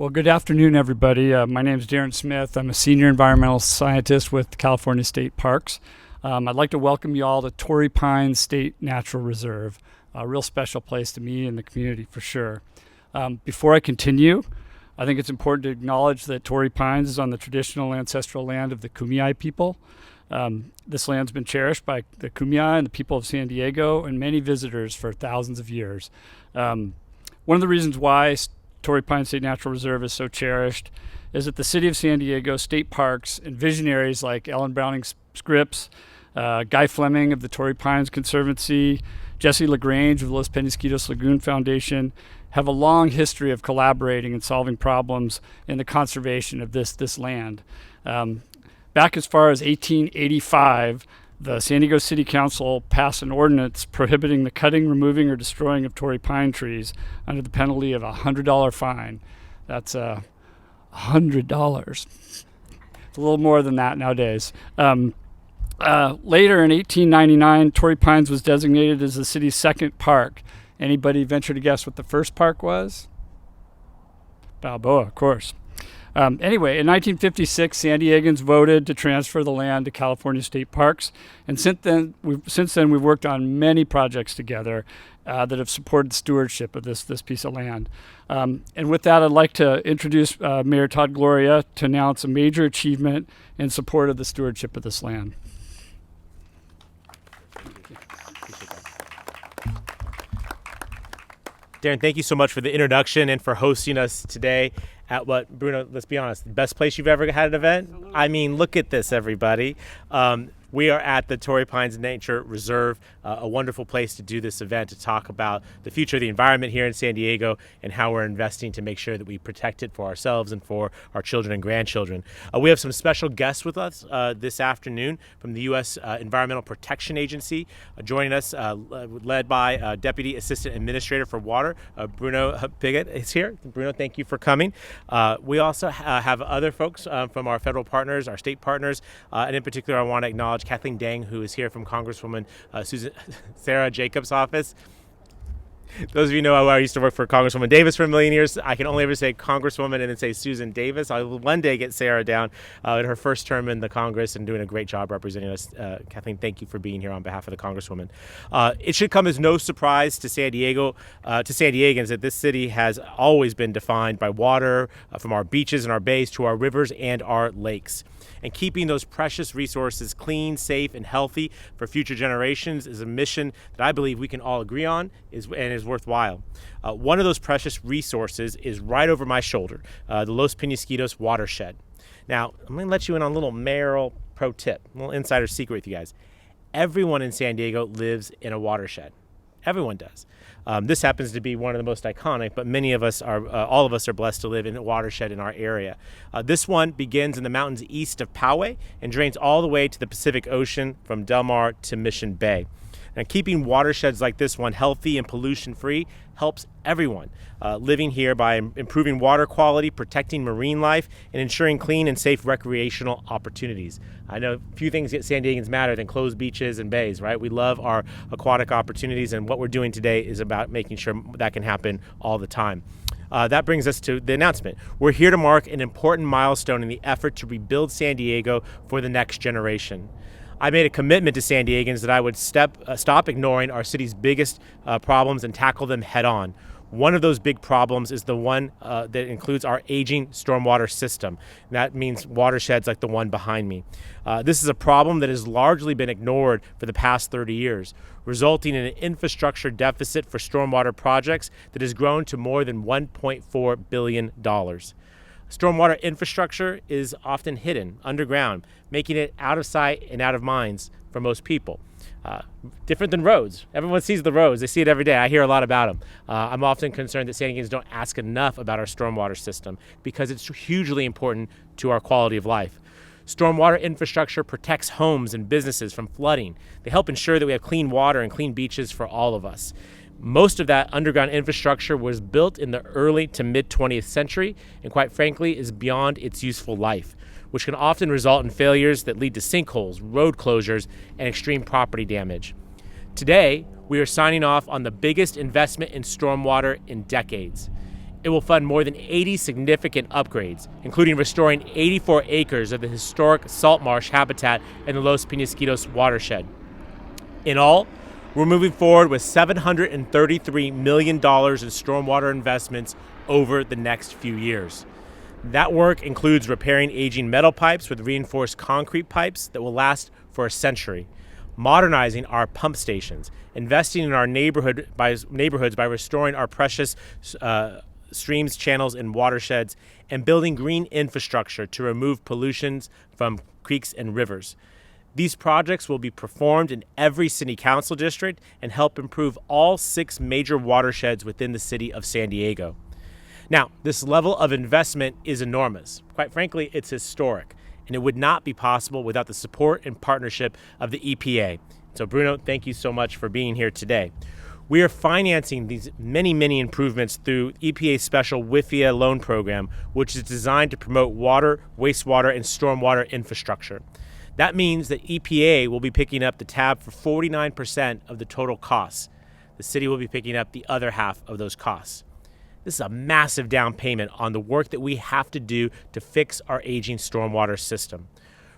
Well, good afternoon, everybody. My name is Darren Smith. I'm a senior environmental scientist with California State Parks. I'd like to welcome you all to Torrey Pines State Natural Reserve, a real special place to me and the community for sure. Before I continue, I think it's important to acknowledge that Torrey Pines is on the traditional ancestral land of the Kumeyaay people. This land's been cherished by the Kumeyaay and the people of San Diego and many visitors for thousands of years. One of the reasons why Torrey Pines State Natural Reserve is so cherished is that the city of San Diego, state parks, and visionaries like Ellen Browning Scripps, Guy Fleming of the Torrey Pines Conservancy, Jesse LaGrange of the Los Penasquitos Lagoon Foundation have a long history of collaborating and solving problems in the conservation of this land. Back as far as 1885, the San Diego City Council passed an ordinance prohibiting the cutting, removing, or destroying of Torrey pine trees under the penalty of a $100 fine. That's $100. It's a little more than that nowadays. Later in 1899, Torrey Pines was designated as the city's second park. Anybody venture to guess what the first park was? Balboa, of course. Anyway, in 1956, San Diegans voted to transfer the land to California State Parks, and since then we've worked on many projects together that have supported stewardship of this piece of land. And with that, I'd like to introduce Mayor Todd Gloria to announce a major achievement in support of the stewardship of this land. Darren, thank you so much for the introduction and for hosting us today at what, Bruno, let's be honest, the best place you've ever had an event? Absolutely. I mean, look at this, everybody. We are at the Torrey Pines Nature Reserve, a wonderful place to do this event, to talk about the future of the environment here in San Diego and how we're investing to make sure that we protect it for ourselves and for our children and grandchildren. We have some special guests with us this afternoon from the U.S. Environmental Protection Agency. Joining us, led by Deputy Assistant Administrator for Water, Bruno Piggott is here. Bruno, thank you for coming. We also have other folks from our federal partners, our state partners, and in particular, I want to acknowledge Kathleen Dang, who is here from Congresswoman Sarah Jacobs' office. Those of you know I used to work for Congresswoman Davis for a million years. I can only ever say Congresswoman and then say Susan Davis. I will one day get Sarah down in her first term in the Congress and doing a great job representing us. Kathleen, thank you for being here on behalf of the Congresswoman. It should come as no surprise to San Diego, to San Diegans, that this city has always been defined by water, from our beaches and our bays to our rivers and our lakes. And keeping those precious resources clean, safe, and healthy for future generations is a mission that I believe we can all agree on and is worthwhile. One of those precious resources is right over my shoulder, the Los Penasquitos watershed. Now, I'm going to let you in on a little mayoral pro tip, a little insider secret with you guys. Everyone in San Diego lives in a watershed. Everyone does. This happens to be one of the most iconic, but many of us are, all of us are blessed to live in a watershed in our area. This one begins in the mountains east of Poway and drains all the way to the Pacific Ocean from Del Mar to Mission Bay. Now, keeping watersheds like this one healthy and pollution-free helps everyone living here by improving water quality, protecting marine life, and ensuring clean and safe recreational opportunities. I know few things get San Diegans madder than closed beaches and bays, right? We love our aquatic opportunities, and what we're doing today is about making sure that can happen all the time. That brings us to the announcement. We're here to mark an important milestone in the effort to rebuild San Diego for the next generation. I made a commitment to San Diegans that I would stop ignoring our city's biggest problems and tackle them head on. One of those big problems is the one that includes our aging stormwater system. And that means watersheds like the one behind me. This is a problem that has largely been ignored for the past 30 years, resulting in an infrastructure deficit for stormwater projects that has grown to more than $1.4 billion. Stormwater infrastructure is often hidden underground, making it out of sight and out of minds for most people. Different than roads. Everyone sees the roads. They see it every day. I hear a lot about them. I'm often concerned that San Diegans don't ask enough about our stormwater system because it's hugely important to our quality of life. Stormwater infrastructure protects homes and businesses from flooding. They help ensure that we have clean water and clean beaches for all of us. Most of that underground infrastructure was built in the early to mid 20th century and quite frankly is beyond its useful life, which can often result in failures that lead to sinkholes, road closures, and extreme property damage. Today, we are signing off on the biggest investment in stormwater in decades. It will fund more than 80 significant upgrades, including restoring 84 acres of the historic salt marsh habitat in the Los Penasquitos watershed. In all, we're moving forward with $733 million in stormwater investments over the next few years. That work includes repairing aging metal pipes with reinforced concrete pipes that will last for a century, modernizing our pump stations, investing in our neighborhoods by restoring our precious streams, channels, and watersheds, and building green infrastructure to remove pollutions from creeks and rivers. These projects will be performed in every city council district and help improve all 6 major watersheds within the city of San Diego. Now, this level of investment is enormous. Quite frankly, it's historic, and it would not be possible without the support and partnership of the EPA. So, Bruno, thank you so much for being here today. We are financing these many improvements through EPA's special WIFIA loan program, which is designed to promote water, wastewater, and stormwater infrastructure. That means that EPA will be picking up the tab for 49% of the total costs. The city will be picking up the other half of those costs. This is a massive down payment on the work that we have to do to fix our aging stormwater system.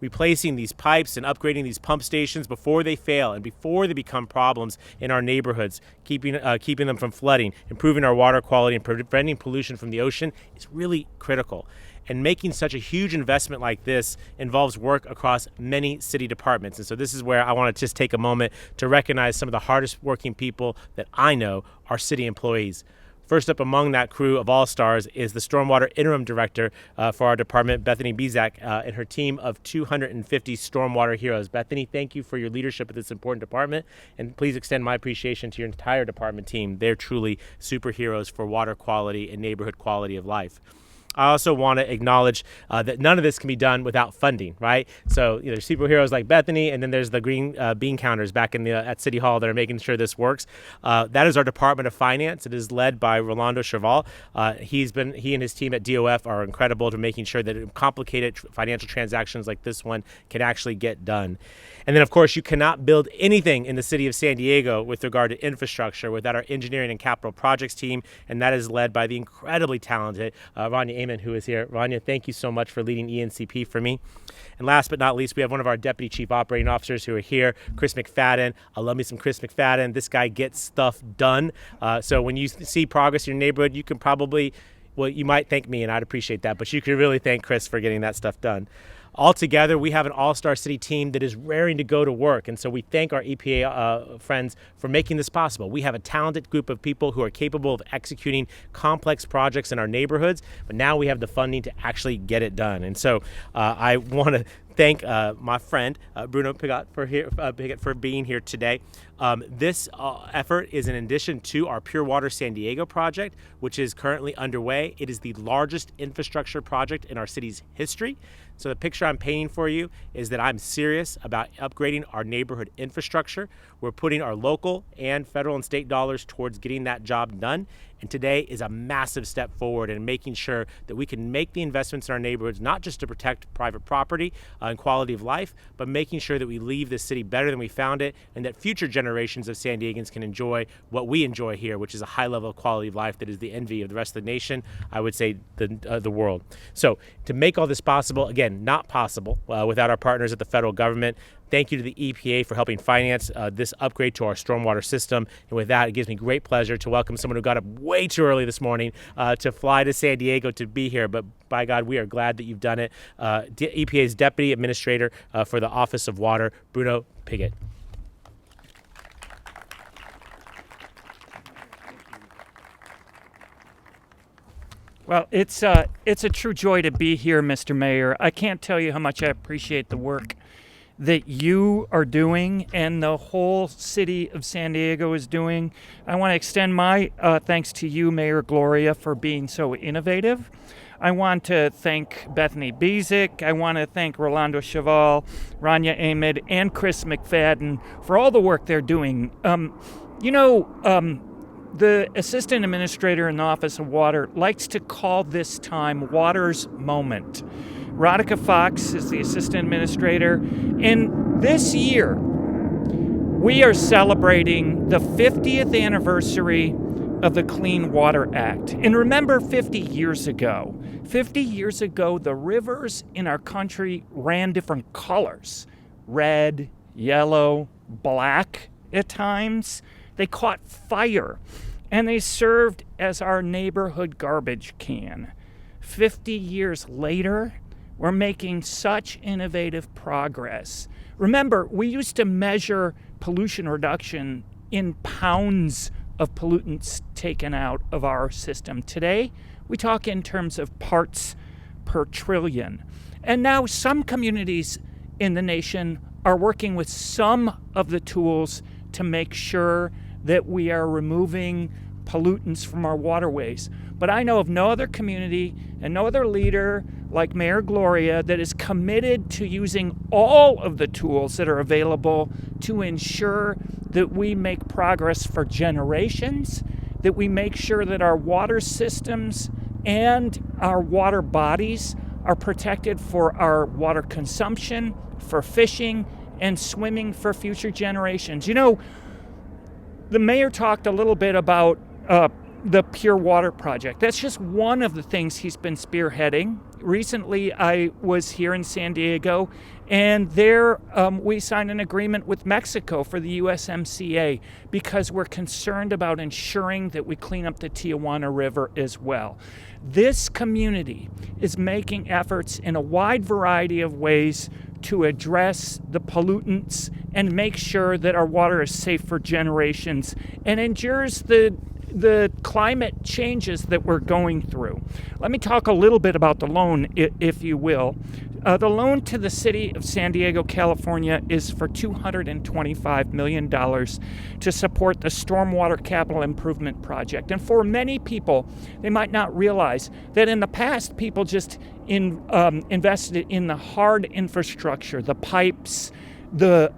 Replacing these pipes and upgrading these pump stations before they fail and before they become problems in our neighborhoods, keeping them from flooding, improving our water quality, and preventing pollution from the ocean is really critical. And making such a huge investment like this involves work across many city departments. And so this is where I want to just take a moment to recognize some of the hardest working people that I know are city employees. First up among that crew of all-stars is the Stormwater Interim Director for our department, Bethany Bezak, and her team of 250 Stormwater heroes. Bethany, thank you for your leadership of this important department, and please extend my appreciation to your entire department team. They're truly superheroes for water quality and neighborhood quality of life. I also want to acknowledge that none of this can be done without funding, right? So there's superheroes like Bethany, and then there's the green bean counters back at City Hall that are making sure this works. That is our Department of Finance. It is led by Rolando Cheval. He and his team at DOF are incredible to making sure that complicated financial transactions like this one can actually get done. And then, of course, you cannot build anything in the city of San Diego with regard to infrastructure without our engineering and capital projects team, and that is led by the incredibly talented Rania Amen, who is here. Rania, thank you so much for leading ENCP for me. And last but not least, we have one of our Deputy Chief Operating Officers who are here, Chris McFadden. I love me some Chris McFadden. This guy gets stuff done. So when you see progress in your neighborhood, you can probably, well, you might thank me, and I'd appreciate that, but you could really thank Chris for getting that stuff done. Altogether, we have an all-star city team that is raring to go to work, and so we thank our EPA friends for making this possible. We have a talented group of people who are capable of executing complex projects in our neighborhoods, but now we have the funding to actually get it done. And so I want to thank my friend Bruno Pigot for being here today. This effort is in addition to our Pure Water San Diego project, which is currently underway. It is the largest infrastructure project in our city's history. So the picture I'm painting for you is that I'm serious about upgrading our neighborhood infrastructure. We're putting our local and federal and state dollars towards getting that job done. And today is a massive step forward in making sure that we can make the investments in our neighborhoods, not just to protect private property and quality of life, but making sure that we leave this city better than we found it, and that future generations of San Diegans can enjoy what we enjoy here, which is a high level of quality of life that is the envy of the rest of the nation, I would say the world. So to make all this possible, again, not possible without our partners at the federal government. Thank you to the EPA for helping finance this upgrade to our stormwater system. And with that, it gives me great pleasure to welcome someone who got up way too early this morning to fly to San Diego to be here. But by God, we are glad that you've done it. EPA's Deputy Administrator for the Office of Water, Bruno Pigot. Well, it's a true joy to be here, Mr. Mayor. I can't tell you how much I appreciate the work that you are doing and the whole city of San Diego is doing. I want to extend my thanks to you, Mayor Gloria, for being so innovative. I want to thank Bethany Bezak. I want to thank Rolando Cheval, Rania Ahmed, and Chris McFadden for all the work they're doing. The assistant administrator in the Office of Water likes to call this time Water's Moment. Radhika Fox is the assistant administrator, and this year we are celebrating the 50th anniversary of the Clean Water Act. And remember 50 years ago, the rivers in our country ran different colors: red, yellow, black at times. They caught fire, and they served as our neighborhood garbage can. 50 years later, we're making such innovative progress. Remember, we used to measure pollution reduction in pounds of pollutants taken out of our system. Today, we talk in terms of parts per trillion. And now some communities in the nation are working with some of the tools to make sure that we are removing pollutants from our waterways. But I know of no other community and no other leader like Mayor Gloria that is committed to using all of the tools that are available to ensure that we make progress for generations, that we make sure that our water systems and our water bodies are protected for our water consumption, for fishing, and swimming for future generations. You know, the mayor talked a little bit about the Pure Water Project. That's just one of the things he's been spearheading. Recently, I was here in San Diego, and there we signed an agreement with Mexico for the USMCA because we're concerned about ensuring that we clean up the Tijuana River as well. This community is making efforts in a wide variety of ways to address the pollutants and make sure that our water is safe for generations and endures the climate changes that we're going through. Let me talk a little bit about the loan, if you will. The loan to the city of San Diego, California is for $225 million to support the Stormwater Capital Improvement Project. And for many people, they might not realize that in the past, people just invested in the hard infrastructure, the pipes, the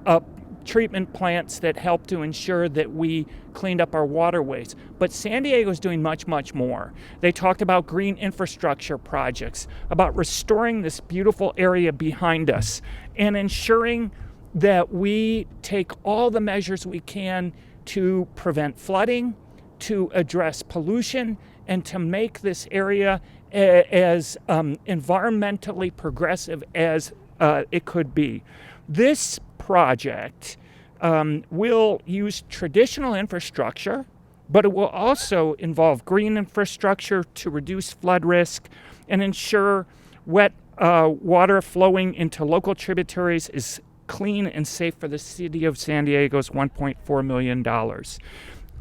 treatment plants that help to ensure that we cleaned up our waterways. But San Diego is doing much, much more. They talked about green infrastructure projects, about restoring this beautiful area behind us, and ensuring that we take all the measures we can to prevent flooding, to address pollution, and to make this area as environmentally progressive as it could be. This project will use traditional infrastructure, but it will also involve green infrastructure to reduce flood risk and ensure wet water flowing into local tributaries is clean and safe for the city of San Diego's $1.4 million.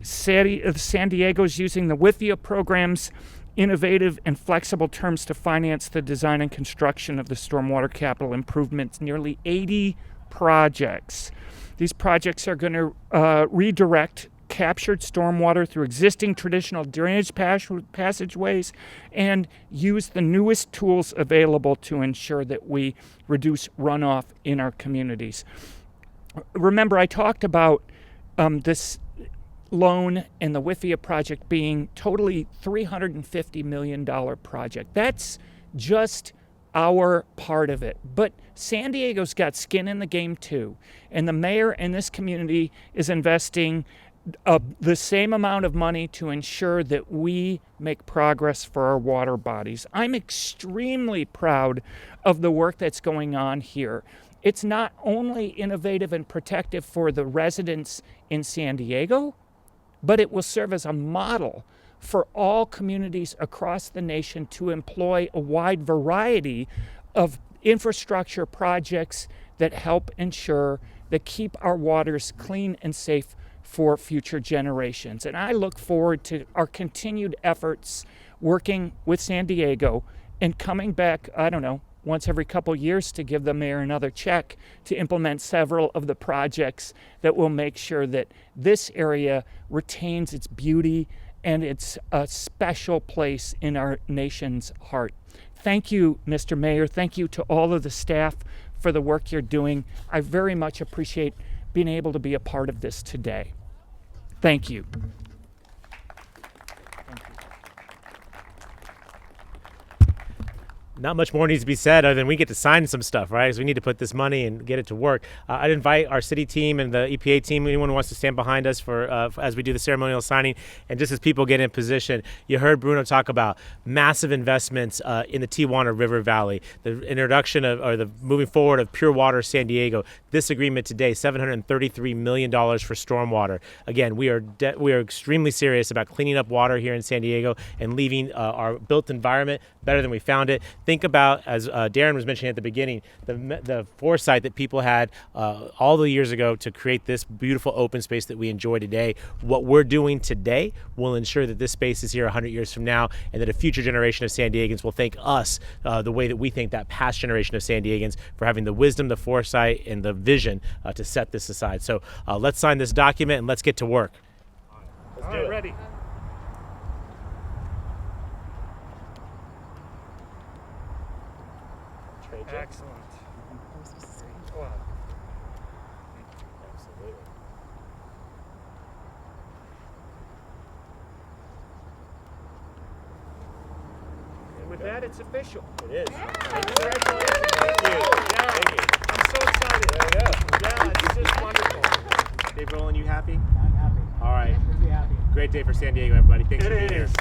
San Diego is using the WIFIA program's innovative and flexible terms to finance the design and construction of the stormwater capital improvements, nearly 80 projects. These projects are going to redirect captured stormwater through existing traditional drainage passageways and use the newest tools available to ensure that we reduce runoff in our communities. Remember, I talked about this loan and the WIFIA project being totally $350 million project. That's just our part of it. But San Diego's got skin in the game too. And the mayor and this community is investing the same amount of money to ensure that we make progress for our water bodies. I'm extremely proud of the work that's going on here. It's not only innovative and protective for the residents in San Diego, but it will serve as a model for all communities across the nation to employ a wide variety of infrastructure projects that help ensure that keep our waters clean and safe for future generations. And I look forward to our continued efforts working with San Diego and coming back, once every couple years to give the mayor another check to implement several of the projects that will make sure that this area retains its beauty and it's a special place in our nation's heart. Thank you, Mr. Mayor. Thank you to all of the staff for the work you're doing. I very much appreciate being able to be a part of this today. Thank you. not much more needs to be said other than we get to sign some stuff, right? So we need to put this money and get it to work. I'd invite our city team and the EPA team, anyone who wants to stand behind us for as we do the ceremonial signing. And just as people get in position, you heard Bruno talk about massive investments in the Tijuana River Valley, the introduction of, or the moving forward of Pure Water San Diego. This agreement today, $733 million for stormwater. Again, we are extremely serious about cleaning up water here in San Diego and leaving our built environment better than we found it. Think about, as Darren was mentioning at the beginning, the foresight that people had all the years ago to create this beautiful open space that we enjoy today. What we're doing today will ensure that this space is here 100 years from now, and that a future generation of San Diegans will thank us the way that we thank that past generation of San Diegans for having the wisdom, the foresight, and the vision to set this aside. So let's sign this document and let's get to work. Let's do it. Ready. Excellent. Wow. Absolutely. And with that, it's official. It is. Congratulations. Thank you. Yeah. Thank you. I'm so excited. There you go. Yeah, it's just wonderful. Dave Rowland, you happy? I'm happy. All right. Really happy. Great day for San Diego, everybody. Thanks It for being here. is.